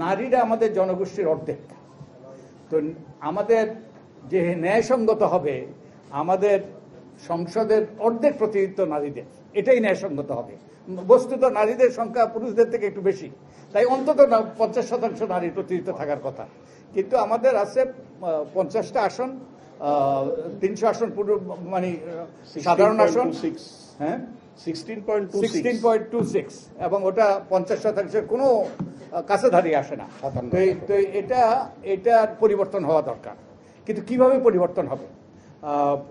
নারীরা আমাদের জনগোষ্ঠীর অর্ধেক। তো আমাদের যে ন্যায়সঙ্গত হবে, আমাদের সংসদের অর্ধেক প্রতিনিধিত্ব নারীদের, এটাই ন্যায়সঙ্গত হবে। বস্তুত নারীদের সংখ্যা পুরুষদের থেকে একটু বেশি, তাই অন্তত 50% নারীর প্রতিনিধিত্ব থাকার কথা। কিন্তু আমাদের আছে 50টা আসন, 300 আসন মানে সাধারণ আসন, হ্যাঁ 16.26, এবং ওটা 50% কোনো কাছে দাঁড়িয়ে আসে না। তো এটার পরিবর্তন হওয়া দরকার। কিন্তু কিভাবে পরিবর্তন হবে?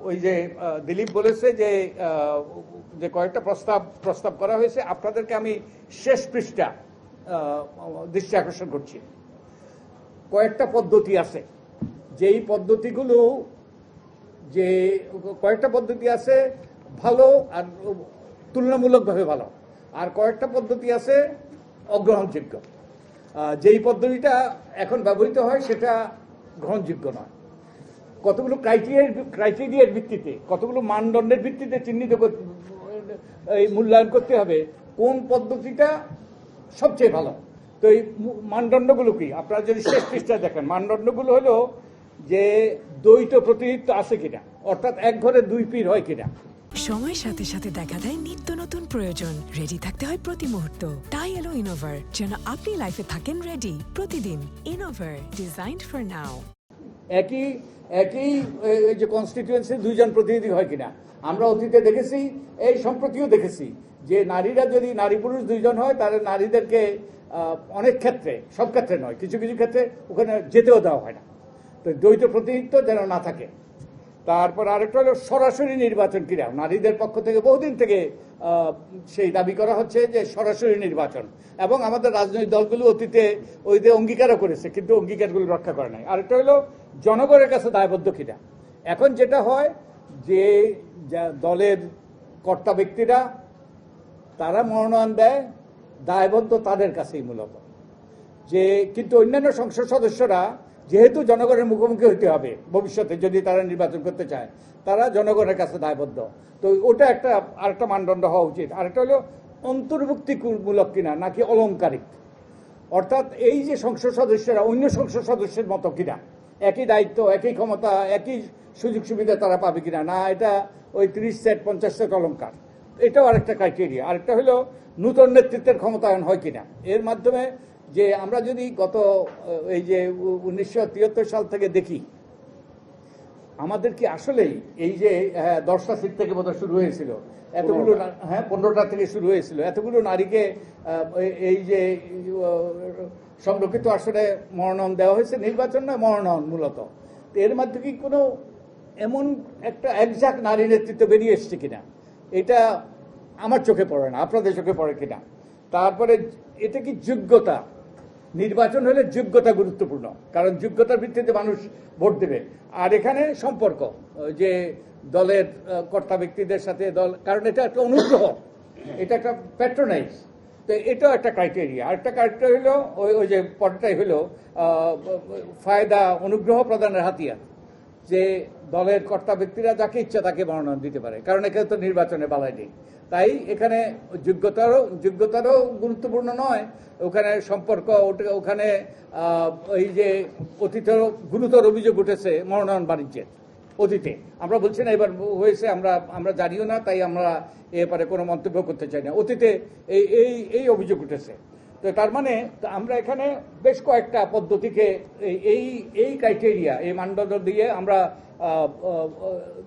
ওই যে দিলীপ বলেছে যে কয়েকটা প্রস্তাব করা হয়েছে, আপনাদেরকে আমি শেষ পৃষ্ঠা দৃষ্টি আকর্ষণ করছি। কয়েকটা পদ্ধতি আছে, যেই পদ্ধতিগুলো কয়েকটা পদ্ধতি আছে ভালো আর তুলনামূলকভাবে ভালো, আর কয়েকটা পদ্ধতি আছে অগ্রহণযোগ্য। যেই পদ্ধতিটা এখন ব্যবহৃত হয় সেটা গ্রহণযোগ্য নয়। কতগুলো ক্রাইটেরিয়ার ভিত্তিতে, কতগুলো মানদণ্ডের ভিত্তিতে চিহ্নিত মূল্যায়ন করতে হবে কোন পদ্ধতিটা সবচেয়ে ভালো। তো এই মানদণ্ডগুলো কি আপনারা যদি শেষ পৃষ্ঠায় দেখেন, মানদণ্ডগুলো হলো যে দ্বৈত প্রতিনিধিত্ব আছে কিনা, অর্থাৎ এক ঘরে দুই পীর হয় কিনা। সময়ের সাথে সাথে দেখা দেয় নিত্য নতুন প্রয়োজন। রেডি থাকতে হয় প্রতি মুহূর্ত। তাই এলো ইনোভার, যেন আপনি লাইফে থাকেন রেডি প্রতিদিন। Innova, designed for now. একই যে কনস্টিটিউয়েন্সি দুইজন প্রতিনিধি হয় কিনা। আমরা অতীতে দেখেছি, এই সম্প্রতিও দেখেছি, যে নারীরা যদি নারী পুরুষ দুইজন হয় তাহলে নারীদেরকে অনেক ক্ষেত্রে, সব ক্ষেত্রে নয়, কিছু কিছু ক্ষেত্রে ওখানে যেতেও দেওয়া হয় না। তো দ্বৈত প্রতিনিধিত্ব যেন না থাকে। তারপর আরেকটা হলো সরাসরি নির্বাচন কিনা। নারীদের পক্ষ থেকে বহুদিন থেকে সেই দাবি করা হচ্ছে যে সরাসরি নির্বাচন, এবং আমাদের রাজনৈতিক দলগুলো অতীতে ওইতে অঙ্গীকারও করেছে, কিন্তু অঙ্গীকারগুলো রক্ষা করে নাই। আরেকটা হলো জনগণের কাছে দায়বদ্ধ কিনা। এখন যেটা হয় যে দলের কর্তা ব্যক্তিরা তারা মনোনয়ন দেয়, দায়বদ্ধ তাদের কাছেই মূলত। কিন্তু অন্যান্য সংসদ সদস্যরা যেহেতু জনগণের মুখোমুখি হতে হবে ভবিষ্যতে, যদি তারা নির্বাচন করতে চায়, তারা জনগণের কাছে দায়বদ্ধ। তো ওটা আরেকটা মানদণ্ড হওয়া উচিত। আরেকটা হলো অন্তর্ভুক্তিমূলক কিনা, নাকি অলংকারিক। অর্থাৎ এই যে সংসদ সদস্যরা অন্য সংসদ সদস্যের মতো কিনা, একই দায়িত্ব, একই ক্ষমতা, একই সুযোগ সুবিধা তারা পাবে কিনা, না এটা ওই 30 সেট 50 সেট অলংকার। এটাও আরেকটা ক্রাইটেরিয়া। আরেকটা হলো নূতন নেতৃত্বের ক্ষমতায়ন হয় কিনা। এর মাধ্যমে যে আমরা যদি গত এই যে 1973 সাল থেকে দেখি, আমাদের কি আসলেই এই যে 10টা সিট থেকে বোধহয় শুরু হয়েছিল, এতগুলো, হ্যাঁ 15টা থেকে শুরু হয়েছিল, এতগুলো নারীকে এই যে সংরক্ষিত আসনে মনোনয়ন দেওয়া হয়েছে, নির্বাচন নয় মনোনয়ন মূলত। এর মধ্যে কি কোনো এমন একটা একজাক্ট নারী নেতৃত্ব বেরিয়ে এসছে কিনা, এটা আমার চোখে পড়ে না, আপনাদের চোখে পড়ে কিনা। তারপরে এটা কি যোগ্যতা, নির্বাচন হলে যোগ্যতা গুরুত্বপূর্ণ, কারণ যোগ্যতার ভিত্তিতে মানুষ ভোট দেবে। আর এখানে সম্পর্ক, যে দলের কর্তা ব্যক্তিদের সাথে দল, কারণ এটা একটা অনুগ্রহ, এটা একটা প্যাট্রোনাইজ। তো এটাও একটা ক্রাইটেরিয়া। আরেকটা ক্রাইটেরিয়া হলো ওই যে পদটাই হলো ফায়দা, অনুগ্রহ প্রদানের হাতিয়ার, যে দলের কর্তা ব্যক্তিরা যাকে ইচ্ছা তাকে মনোনয়ন দিতে পারে, কারণ এখানে তো নির্বাচনে বালাই নেই। তাই এখানে যোগ্যতারও গুরুত্বপূর্ণ নয়, ওখানে সম্পর্ক, ওখানে এই যে অতীতের গুরুতর অভিযোগ উঠেছে মনোনয়ন বাণিজ্যের। অতীতে আমরা বলছি না এবার হয়েছে, আমরা জানিও না, তাই আমরা এ ব্যাপারে কোনো মন্তব্য করতে চাই না। অতীতে এই অভিযোগ উঠেছে। তো তার মানে আমরা এখানে বেশ কয়েকটা পদ্ধতিকে এই ক্রাইটেরিয়া, এই মানদণ্ড দিয়ে আমরা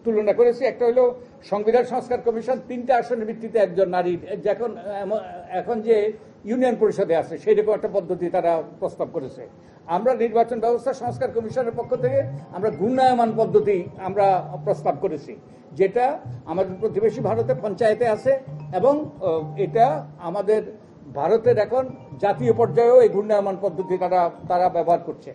তুলনা করেছি। একটা হলো সংবিধান সংস্কার কমিশন 3টা আসনের ভিত্তিতে একজন নারীর, এখন যে ইউনিয়ন পরিষদে আছে সেইরকম একটা পদ্ধতি তারা প্রস্তাব করেছে। আমরা নির্বাচন ব্যবস্থা সংস্কার কমিশনের পক্ষ থেকে আমরা ঘূর্ণায়মান পদ্ধতি আমরা প্রস্তাব করেছি, যেটা আমাদের প্রতিবেশী ভারতে পঞ্চায়েতে আছে, এবং এটা আমাদের ভারতের এখন জাতীয় পর্যায়েও এই ঘূর্ণায়মান পদ্ধতি তারা ব্যবহার করছে।